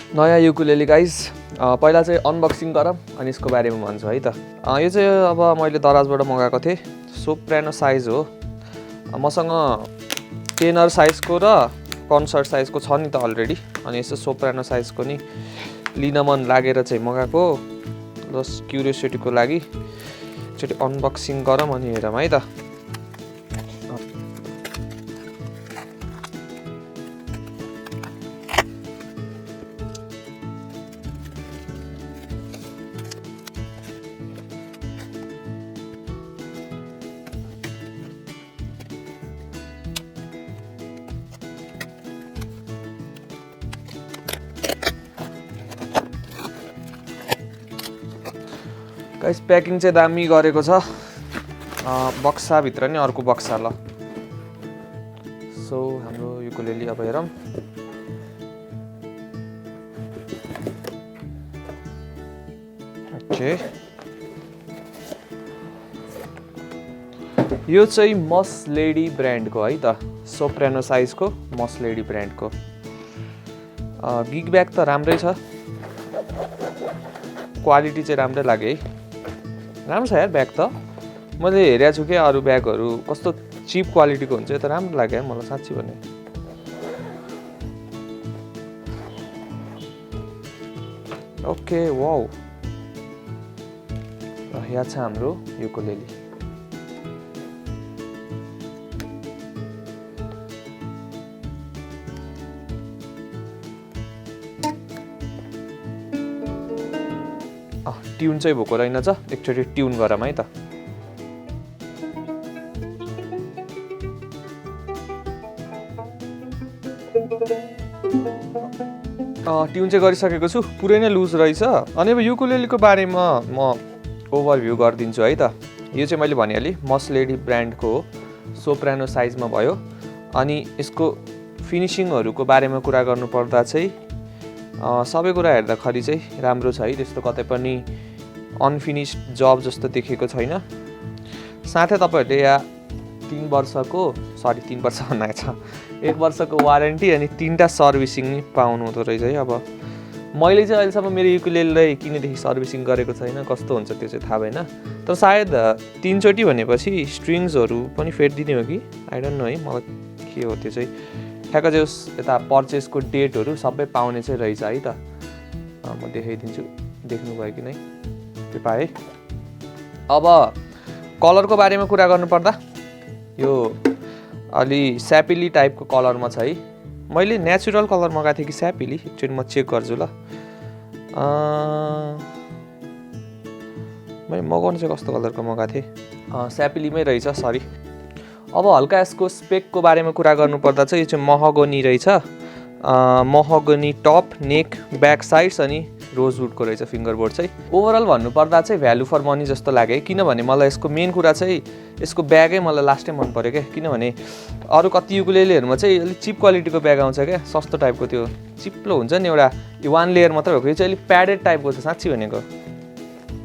नयाँ युकुलेले गाइस पहिला चाहिँ अनबक्सिङ गरौँ अनि यसको बारेमा भन्छु है त। यो चाहिँ अब मैले दराजबाट मगाएको थिएँ। सोप्रानो साइज हो। मसँग टेनर साइजको र कन्सर्ट साइजको छ नि त अलरेडी। अनि यसो सोप्रानो साइजको नि लिन मन लागेर चाहिँ मगाएको। जस्ट क्युरियोसिटीको लागि एकचोटि अनबक्सिङ गरौँ अनि हेरौँ है त। गाइस प्याकिङ चाहिँ दामी गरेको छ। बक्साभित्र नि अर्को बक्सा ल। सो हाम्रो युकुलेली अब हेरौँ। ओके, यो चाहिँ मसलेडी ब्रान्डको है त। सोप्रानो साइजको मसलेडी ब्रान्डको। गिग ब्याग त राम्रै छ। क्वालिटी चाहिँ राम्रै लाग्यो है। राम्रो छ यार ब्याग त। मैले हेरेको छु क्या अरू ब्यागहरू कस्तो चिप क्वालिटीको हुन्छ। यो त राम्रो लाग्यो मलाई साँच्ची भने। ओके वाउ, यहाँ छ हाम्रो युकुलेली। ट्युन चाहिँ भएको रहेनछ। एकचोटि ट्युन गरौँ है त। ट्युन चाहिँ गरिसकेको छु। पुरै नै लुज रहेछ। अनि अब युकुलेलीको बारेमा म ओभरभ्यू गरिदिन्छु है त। यो चाहिँ मैले भनिहालेँ मसलेडी ब्रान्डको हो। सोप्रानो साइजमा भयो। अनि यसको फिनिसिङहरूको बारेमा कुरा गर्नुपर्दा चाहिँ सबै कुरा हेर्दाखेरि चाहिँ राम्रो छ है। त्यस्तो कतै पनि अनफिनिस्ड जब जस्तो देखेको छैन। साथै तपाईँहरूले यहाँ 1 वर्षको भन्नाको छ 1 वर्षको वारेन्टी अनि 3टा सर्भिसिङ नि पाउनु हुँदो रहेछ है। अब मैले चाहिँ अहिलेसम्म मेरो युकुलेलीलाई किनेदेखि सर्भिसिङ गरेको छैन। कस्तो हुन्छ त्यो चाहिँ थाहा भएन। तर सायद 3 चोटि भनेपछि स्ट्रिङ्सहरू पनि फेरिदिने हो कि आई डोन्ट नो है। मलाई के हो त्यो चाहिँ ठ्याक्क चाहिँ यता पर्चेसको डेटहरू सबै पाउने चाहिँ रहेछ है त। म देखाइदिन्छु। देख्नुभयो कि नै त्यो पाएँ। अब कलरको बारेमा कुरा गर्नुपर्दा यो अलि स्यापिली टाइपको कलरमा छ है। मैले नेचुरल कलर मगाएको थिएँ कि स्यापिली, एकचोटि म चेक गर्छु ल। मैले मगाउनु चाहिँ कस्तो कलरको मगाएको थिएँ। स्यापिलीमै रहेछ, सरी। अब हल्का यसको स्पेकको बारेमा कुरा गर्नुपर्दा चाहिँ यो चाहिँ महगनी रहेछ। महगनी टप, नेक, ब्याक साइड्स अनि रोजवुडको रहेछ फिङ्गरबोर्ड चाहिँ। ओभरअल भन्नुपर्दा चाहिँ भ्यालु फर मनी जस्तो लाग्यो। किनभने मलाई यसको मेन कुरा चाहिँ यसको ब्यागै मलाई लास्टै मन पऱ्यो क्या। किनभने अरू कति युकुलेलीहरूमा चाहिँ अलिक चिप क्वालिटीको ब्याग आउँछ क्या। सस्तो टाइपको त्यो चिप्लो हुन्छ नि एउटा, यो 1 लेयर मात्रै भएको। यो चाहिँ अलिक प्याडेड टाइपको छ। साँच्ची भनेको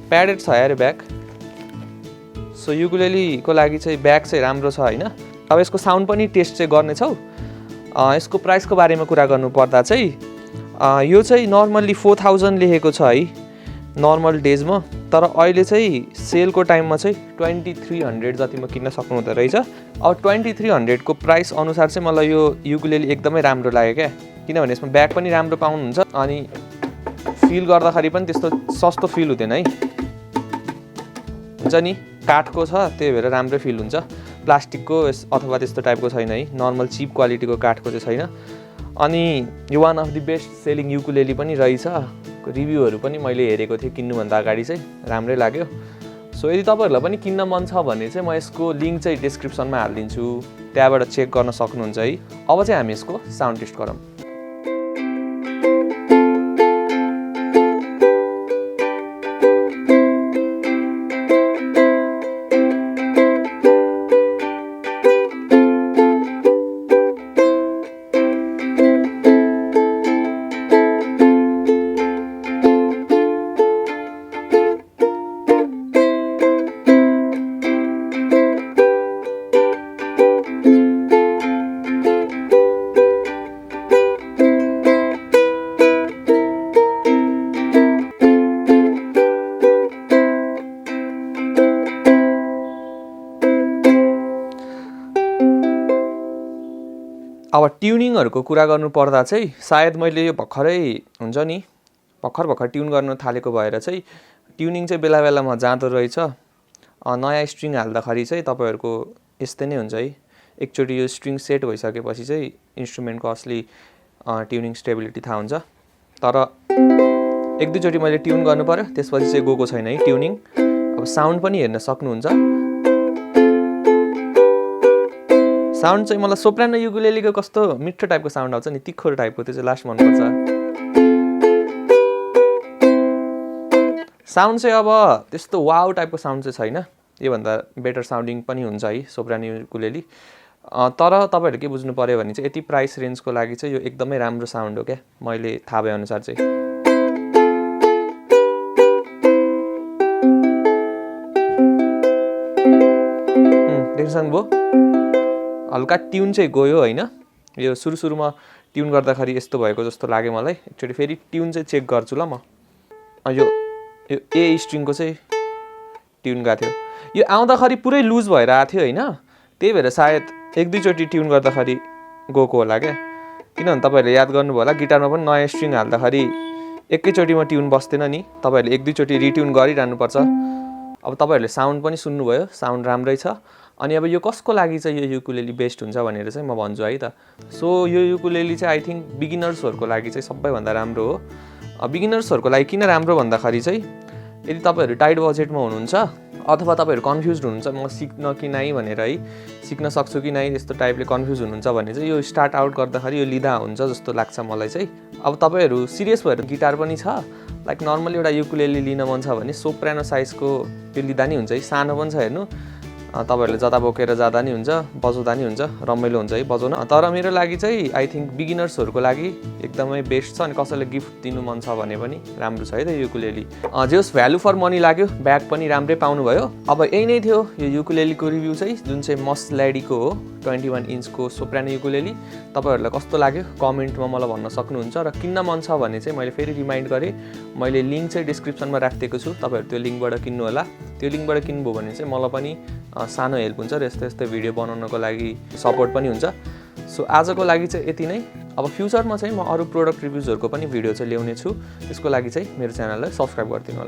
प्याडेड छ यार ब्याग। सो युकुलेलीको लागि चाहिँ ब्याग चाहिँ राम्रो छ होइन। अब यसको साउन्ड पनि टेस्ट चाहिँ गर्नेछौँ। यसको प्राइसको बारेमा कुरा गर्नुपर्दा चाहिँ यो चाहिँ नर्मल्ली 4000 लेखेको छ है नर्मल डेजमा। तर अहिले चाहिँ सेलको टाइममा चाहिँ 2300 जतिमा किन्न सक्नुहुँदो रहेछ। अब 2300 को प्राइस अनुसार चाहिँ मलाई यो युकुलेली एकदमै राम्रो लाग्यो क्या। किनभने यसमा ब्याग पनि राम्रो पाउनुहुन्छ अनि फिल गर्दाखेरि पनि त्यस्तो सस्तो फिल हुँदैन है। हुन्छ नि काठको छ त्यही भएर राम्रो फिल हुन्छ। प्लास्टिकको अथवा त्यस्तो टाइपको छैन है। नर्मल चिप क्वालिटीको काठको चाहिँ छैन। अनि यो one of the best selling ukulele पनि रहेछ। रिभ्यूहरू पनि मैले हेरेको थिएँ किन्नुभन्दा अगाडि चाहिँ राम्रै लाग्यो। सो यदि तपाईँहरूलाई पनि किन्न मन छ भने चाहिँ म यसको लिङ्क चाहिँ डिस्क्रिप्सनमा हालिदिन्छु। त्यहाँबाट चेक गर्न सक्नुहुन्छ है। अब चाहिँ हामी यसको साउन्ड टेस्ट गरौँ। अब ट्युनिङहरूको कुरा गर्नु पर्दा चाहिँ सायद मैले यो भर्खरै हुन्छ नि भर्खर ट्युन गर्न थालेको भएर चाहिँ ट्युनिङ चाहिँ बेला बेलामा जाँदो रहेछ। नयाँ स्ट्रिङ हाल्दाखेरि चाहिँ तपाईँहरूको यस्तै नै हुन्छ है। एकचोटि यो स्ट्रिङ सेट भइसकेपछि चाहिँ इन्स्ट्रुमेन्टको असली ट्युनिङ स्टेबिलिटी थाहा हुन्छ। तर एक दुईचोटि मैले ट्युन गर्नु पर्यो, त्यसपछि चाहिँ गएको छैन है ट्युनिङ। अब साउन्ड पनि हेर्न सक्नुहुन्छ। साउन्ड चाहिँ मलाई सोप्रानो युकुलेलेको कस्तो मिठो टाइपको साउन्ड आउँछ नि, तिखो टाइपको, त्यो चाहिँ लास्ट मनपर्छ। साउन्ड चाहिँ अब त्यस्तो वाउ टाइपको साउन्ड चाहिँ छैन, योभन्दा बेटर साउन्डिङ पनि हुन्छ है सोप्रानो युकुलेले। तर तपाईँहरूले के बुझ्नु पऱ्यो भने चाहिँ यति प्राइस रेन्जको लागि चाहिँ यो एकदमै राम्रो साउन्ड हो क्या, मैले थाहा भए अनुसार चाहिँ। देख्न सक्नुभयो हल्का ट्युन चाहिँ गयो होइन। यो सुरुमा ट्युन गर्दाखेरि यस्तो भएको जस्तो लाग्यो मलाई। एकचोटि फेरि ट्युन चाहिँ चेक गर्छु ल म। यो ए स्ट्रिङको चाहिँ ट्युन गएको थियो, यो आउँदाखेरि पुरै लुज भएर आएको थियो होइन, त्यही भएर सायद एक दुईचोटि ट्युन गर्दाखेरि गएको होला क्या। किनभने तपाईँहरूले याद गर्नुभयो होला गिटारमा पनि नयाँ स्ट्रिङ हाल्दाखेरि एकैचोटिमा ट्युन बस्दैन नि, तपाईँहरूले एक दुईचोटि रिट्युन गरिरहनुपर्छ। अब तपाईँहरूले साउन्ड पनि सुन्नुभयो, साउन्ड राम्रै छ। अनि अब यो कसको लागि चाहिँ यो युकुलेले बेस्ट हुन्छ भनेर चाहिँ म भन्छु है त। सो यो युकुलेले चाहिँ आई थिङ्क बिगिनर्सहरूको लागि चाहिँ सबैभन्दा राम्रो हो। बिगिनर्सहरूको लागि किन राम्रो भन्दाखेरि चाहिँ यदि तपाईँहरू टाइट बजेटमा हुनुहुन्छ अथवा तपाईँहरू कन्फ्युज हुनुहुन्छ म सिक्न कि नै भनेर है, सिक्न सक्छु कि नै यस्तो टाइपले कन्फ्युज हुनुहुन्छ भने चाहिँ यो स्टार्ट आउट गर्दाखेरि यो लिँदा हुन्छ जस्तो लाग्छ मलाई चाहिँ। अब तपाईँहरू सिरियस भएर गिटार पनि छ, लाइक नर्मली एउटा युकुलेले लिन मन छ भने सोप्रानो साइजको त्यो लिँदा नि हुन्छ है। सानो पनि छ हेर्नु, तपाईँहरूले जता बोकेर जाँदा नि हुन्छ, बजाउँदा नि हुन्छ, रमाइलो हुन्छ है बजाउन। तर मेरो लागि चाहिँ आई थिङ्क बिगिनर्सहरूको लागि एकदमै बेस्ट छ। अनि कसैले गिफ्ट दिनु मन छ भने पनि राम्रो छ है त युकुलेले। जे होस् भ्यालु फर मनी लाग्यो, ब्याग पनि राम्रै पाउनुभयो। अब यही नै थियो यो युकुलेलेको रिभ्यू चाहिँ, जुन चाहिँ मस्ल्याडीको हो 21 इन्चको सोप्रानो युकुलेले। तपाईँहरूलाई कस्तो लाग्यो कमेन्टमा मलाई भन्न सक्नुहुन्छ। र किन्न मन छ भने चाहिँ मैले फेरि रिमाइन्ड गरेँ, मैले लिङ्क चाहिँ डिस्क्रिप्सनमा राखिदिएको छु, तपाईँहरू त्यो लिङ्कबाट किन्नु होला। त्यो लिङ्कबाट किन्नुभयो भने चाहिँ मलाई पनि सानो हेल्प हुन्छ र यस्तो भिडियो बनाउनको लागि सपोर्ट पनि हुन्छ। सो आजको लागि चाहिँ यति नै। अब फ्युचरमा चाहिँ म अरू प्रोडक्ट रिभ्युजहरूको पनि भिडियो चाहिँ ल्याउने छु, त्यसको लागि चाहिँ मेरो च्यानललाई सब्सक्राइब गरिदिनु होला।